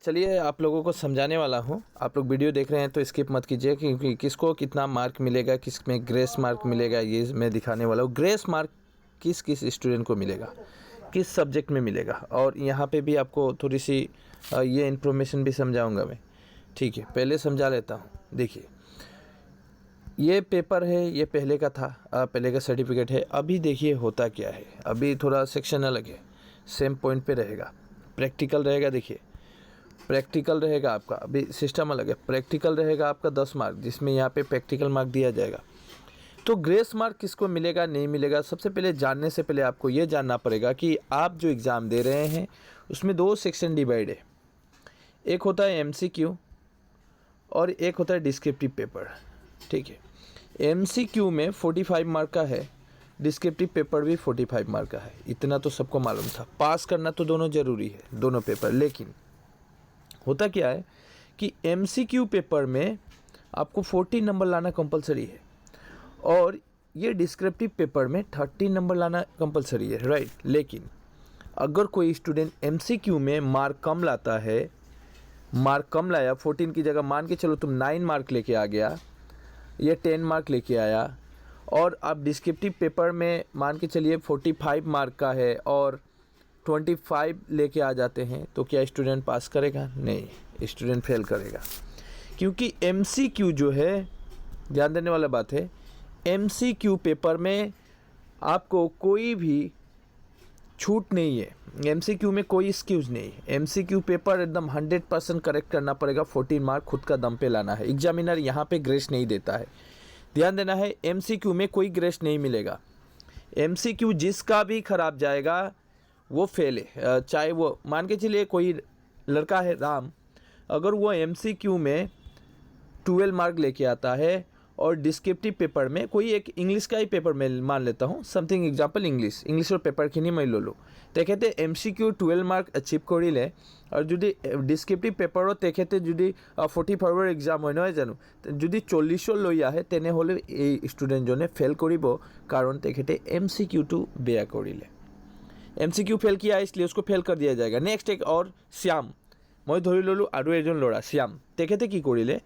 चलिए आप लोगों को समझाने वाला हूँ। आप लोग वीडियो देख रहे हैं तो स्किप मत कीजिए, क्योंकि किसको कितना मार्क मिलेगा, किस में ग्रेस मार्क मिलेगा, ये मैं दिखाने वाला हूँ। ग्रेस मार्क किस किस स्टूडेंट को मिलेगा, किस सब्जेक्ट में मिलेगा, और यहाँ पे भी आपको थोड़ी सी ये इन्फॉर्मेशन भी समझाऊंगा मैं। ठीक है, पहले समझा लेता हूँ। देखिए, ये पेपर है, ये पहले का था, पहले का सर्टिफिकेट है। अभी देखिए होता क्या है, अभी थोड़ा सेक्शन अलग है, सेम पॉइंट पे रहेगा, प्रैक्टिकल रहेगा। देखिए, प्रैक्टिकल रहेगा आपका, अभी सिस्टम अलग है। प्रैक्टिकल रहेगा आपका 10 मार्क, जिसमें यहाँ पे प्रैक्टिकल मार्क दिया जाएगा। तो ग्रेस मार्क किसको मिलेगा, नहीं मिलेगा, सबसे पहले जानने से पहले आपको ये जानना पड़ेगा कि आप जो एग्ज़ाम दे रहे हैं उसमें 2 सेक्शन डिवाइड है। एक होता है MCQ और एक होता है डिस्क्रिप्टिव पेपर। ठीक है, MCQ में 45 मार्क का है, डिस्क्रिप्टिव पेपर भी 45 मार्क का है। इतना तो सबको मालूम था। पास करना तो दोनों ज़रूरी है, दोनों पेपर। लेकिन होता क्या है कि MCQ पेपर में आपको 40 नंबर लाना कंपलसरी है, और ये डिस्क्रिप्टिव पेपर में 30 नंबर लाना कंपलसरी है, राइट। लेकिन अगर कोई स्टूडेंट MCQ में मार्क कम लाता है, मार्क कम लाया, 14 की जगह मान के चलो तुम 9 मार्क लेके आ गया, ये 10 मार्क लेके आया, और आप डिस्क्रिप्टिव पेपर में मान के चलिए 45 मार्क का है और 25 लेके आ जाते हैं, तो क्या स्टूडेंट पास करेगा? नहीं, स्टूडेंट फेल करेगा। क्योंकि MCQ जो है, ध्यान देने वाला बात है, MCQ पेपर में आपको कोई भी छूट नहीं है। MCQ में कोई एक्सक्यूज़ नहीं है। MCQ पेपर एकदम 100% करेक्ट करना पड़ेगा। 14 मार्क खुद का दम पे लाना है। एग्जामिनर यहाँ पे ग्रेस नहीं देता है, ध्यान देना है। MCQ में कोई ग्रेस नहीं मिलेगा। MCQ जिसका भी खराब जाएगा वो फेल है। चाहे वो मान के चलिए कोई लड़का है राम, अगर वो MCQ में 12 मार्क लेके आता है और डिस्क्रिप्टिव पेपर में कोई एक इंग्लिश का ही पेपर मैं मान लेता हूँ, समथिंग एग्जाम्पल इंग्लिश पेपर खिनी मैं लो तेखेते MCQ 12 मार्क अचिव करिले और जुदी डिस्क्रिप्टिव पेपर तेखेते जुदी 45 एग्जाम হয় নহয় জানো, যদি 40 লৈ আহে তেনেহ'লে এই ষ্টুডেণ্টজনে ফেল কৰিব, कारण তেখেতে MCQ টো বেয়া কৰিলে। MCQ फेल किया है इसलिए उसको फेल कर दिया जाएगा। नेक्स्ट एक और श्याम, मैं धरि ललो आरो एजन लड़ा श्याम, तेखेते की करिले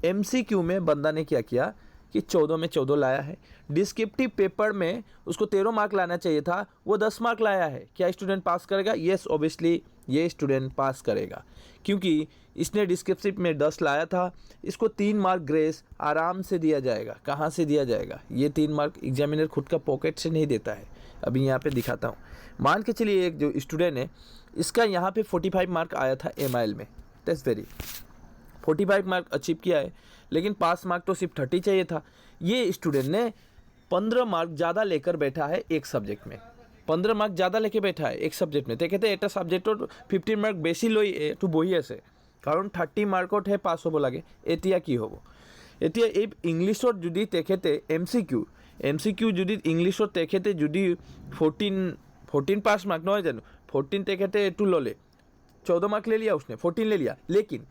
MCQ में बंदा ने क्या किया कि 14 में 14 लाया है। डिस्क्रिप्टिव पेपर में उसको 13 मार्क लाना चाहिए था, वो 10 मार्क लाया है। क्या स्टूडेंट पास करेगा? येस, ऑब्वियसली ये स्टूडेंट पास करेगा, क्योंकि इसने डिस्क्रिप्टिव में 10 लाया था। इसको 3 मार्क ग्रेस आराम से दिया जाएगा। कहाँ से दिया जाएगा? ये 3 मार्क एग्जामिनर खुद का पॉकेट से नहीं देता है। अभी यहाँ पे दिखाता हूँ। मान के चलिए एक जो स्टूडेंट है, इसका यहाँ पे 45 मार्क आया था MIL में, दैट्स वेरी 45 मार्क अचीव किया है, लेकिन पास मार्क तो सिर्फ 30 चाहिए था। ये स्टूडेंट ने 15 मार्क ज़्यादा लेकर बैठा है एक सब्जेक्ट में। 15 मार्क ज़्यादा लेके बैठा है एक सब्जेक्ट में। कहते एटा सब्जेक्टर 15 मार्क बेसि लई एटू बहि आछे, कारण 30 मार्कत हे पास होब लागे। एतिया कि होब? एतिया ए इंग्लिशत जुदि तेखेते MCQ जुदि इंग्लिशत तेखेते जुदि 14 पास मार्क নহয় जानो, 14 तेखेते एटू लले, 14 मार्क ले लिया उसने, 14 ले लिया, लेकिन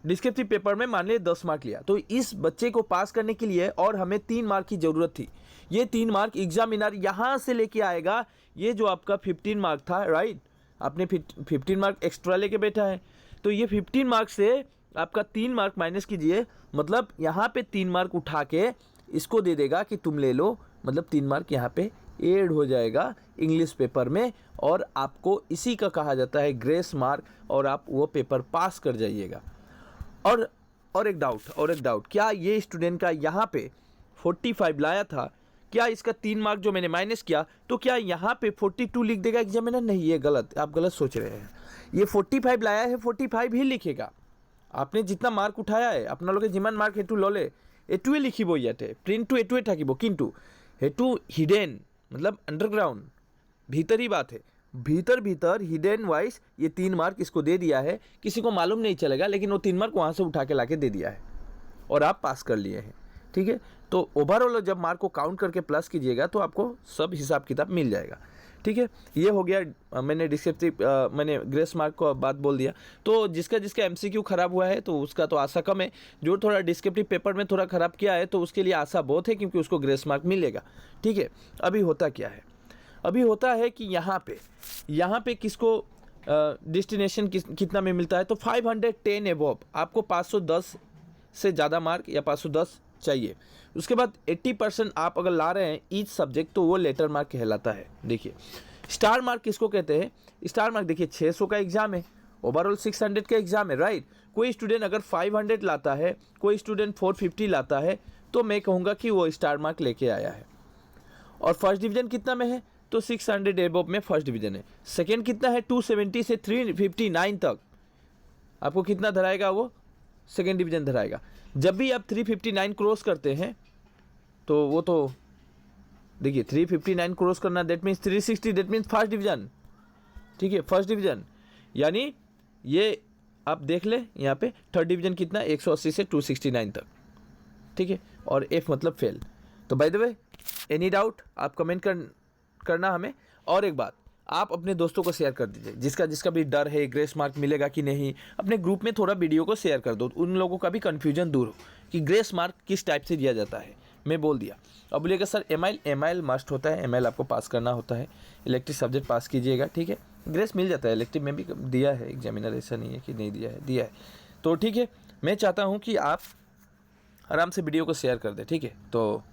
डिस्क्रिप्टिव पेपर में मान लिया 10 मार्क लिया। तो इस बच्चे को पास करने के लिए और हमें 3 मार्क की ज़रूरत थी। ये 3 मार्क एग्जामिनर यहाँ से लेके आएगा। ये जो आपका 15 मार्क था, राइट, आपने 15 मार्क एक्स्ट्रा लेके बैठा है, तो ये 15 मार्क से आपका 3 मार्क माइनस कीजिए, मतलब यहाँ पे 3 मार्क उठा के इसको दे देगा कि तुम ले लो, मतलब 3 मार्क यहाँ पे ऐड हो जाएगा इंग्लिश पेपर में, और आपको इसी का कहा जाता है ग्रेस मार्क, और आप वो पेपर पास कर जाइएगा। और एक डाउट, क्या ये स्टूडेंट का यहाँ पे 45 लाया था, क्या इसका 3 मार्क जो मैंने माइनस किया, तो क्या यहाँ पे 42 लिख देगा एग्जामिनर? नहीं, ये गलत, आप गलत सोच रहे हैं। ये 45 लाया है, 45 ही लिखेगा। आपने जितना मार्क उठाया है, अपना लोग जिमान मार्क हेतु लले एटुए लिखिब, इते प्रिंट टू एटुए थाकिब, किन्तु हेतु हिडेन मतलब अंडरग्राउंड भीतर ही बात है। भीतर हिडन वाइज ये 3 मार्क इसको दे दिया है, किसी को मालूम नहीं चलेगा, लेकिन वो 3 मार्क वहाँ से उठा के लाके दे दिया है और आप पास कर लिए हैं। ठीक है, तो ओवरऑल जब मार्क को काउंट करके प्लस कीजिएगा तो आपको सब हिसाब किताब मिल जाएगा। ठीक है, ये हो गया। मैंने डिस्क्रिप्टिव मैंने ग्रेस मार्क को बात बोल दिया। तो जिसका MCQ ख़राब हुआ है तो उसका तो आशा कम है। जो थोड़ा डिस्क्रिप्टिव पेपर में थोड़ा ख़राब किया है तो उसके लिए आशा बहुत है, क्योंकि उसको ग्रेस मार्क मिलेगा। ठीक है, अभी होता क्या है? अभी होता है कि यहाँ पे किसको डेस्टिनेशन कितना में मिलता है, तो 510 एबोव, आपको 510 से ज़्यादा मार्क या 510 चाहिए। उसके बाद 80% आप अगर ला रहे हैं ईच सब्जेक्ट, तो वो लेटर मार्क कहलाता है। देखिए स्टार मार्क किसको कहते हैं, स्टार मार्क देखिए 600 का एग्जाम है, ओवरऑल 600 का एग्जाम है, राइट। कोई स्टूडेंट अगर 500 लाता है, कोई स्टूडेंट 450 लाता है, तो मैं कहूँगा कि वो स्टार मार्क लेके आया है। और फर्स्ट डिवीजन कितना में है, तो 600 एबोव में फर्स्ट डिवीजन है। सेकेंड कितना है, 270 से 359 तक आपको कितना धराएगा, वो सेकेंड डिवीजन धराएगा। जब भी आप 359 क्रॉस करते हैं, तो वो तो देखिए 359 क्रॉस करना, that means 360, that means first division, ठीक है, फर्स्ट डिवीजन। यानी ये आप देख ले यहाँ पे थर्ड डिवीजन कितना, 180 से 269 तक, ठीक है। और एफ मतलब फेल। तो by the way any doubt आप कमेंट करना हमें। और एक बात, आप अपने दोस्तों को शेयर कर दीजिए, जिसका भी डर है ग्रेस मार्क मिलेगा कि नहीं, अपने ग्रुप में थोड़ा वीडियो को शेयर कर दो, उन लोगों का भी कन्फ्यूजन दूर हो कि ग्रेस मार्क किस टाइप से दिया जाता है। मैं बोल दिया। अब बोलिएगा सर एमआईएल मस्ट होता है, एमआईएल आपको पास करना होता है, इलेक्टिव सब्जेक्ट पास कीजिएगा, ठीक है। ग्रेस मिल जाता है, इलेक्टिव में भी दिया है एग्जामिनर, ऐसा नहीं है कि नहीं दिया है। तो ठीक है, मैं चाहता हूँ कि आप आराम से वीडियो को शेयर कर दें, ठीक है। तो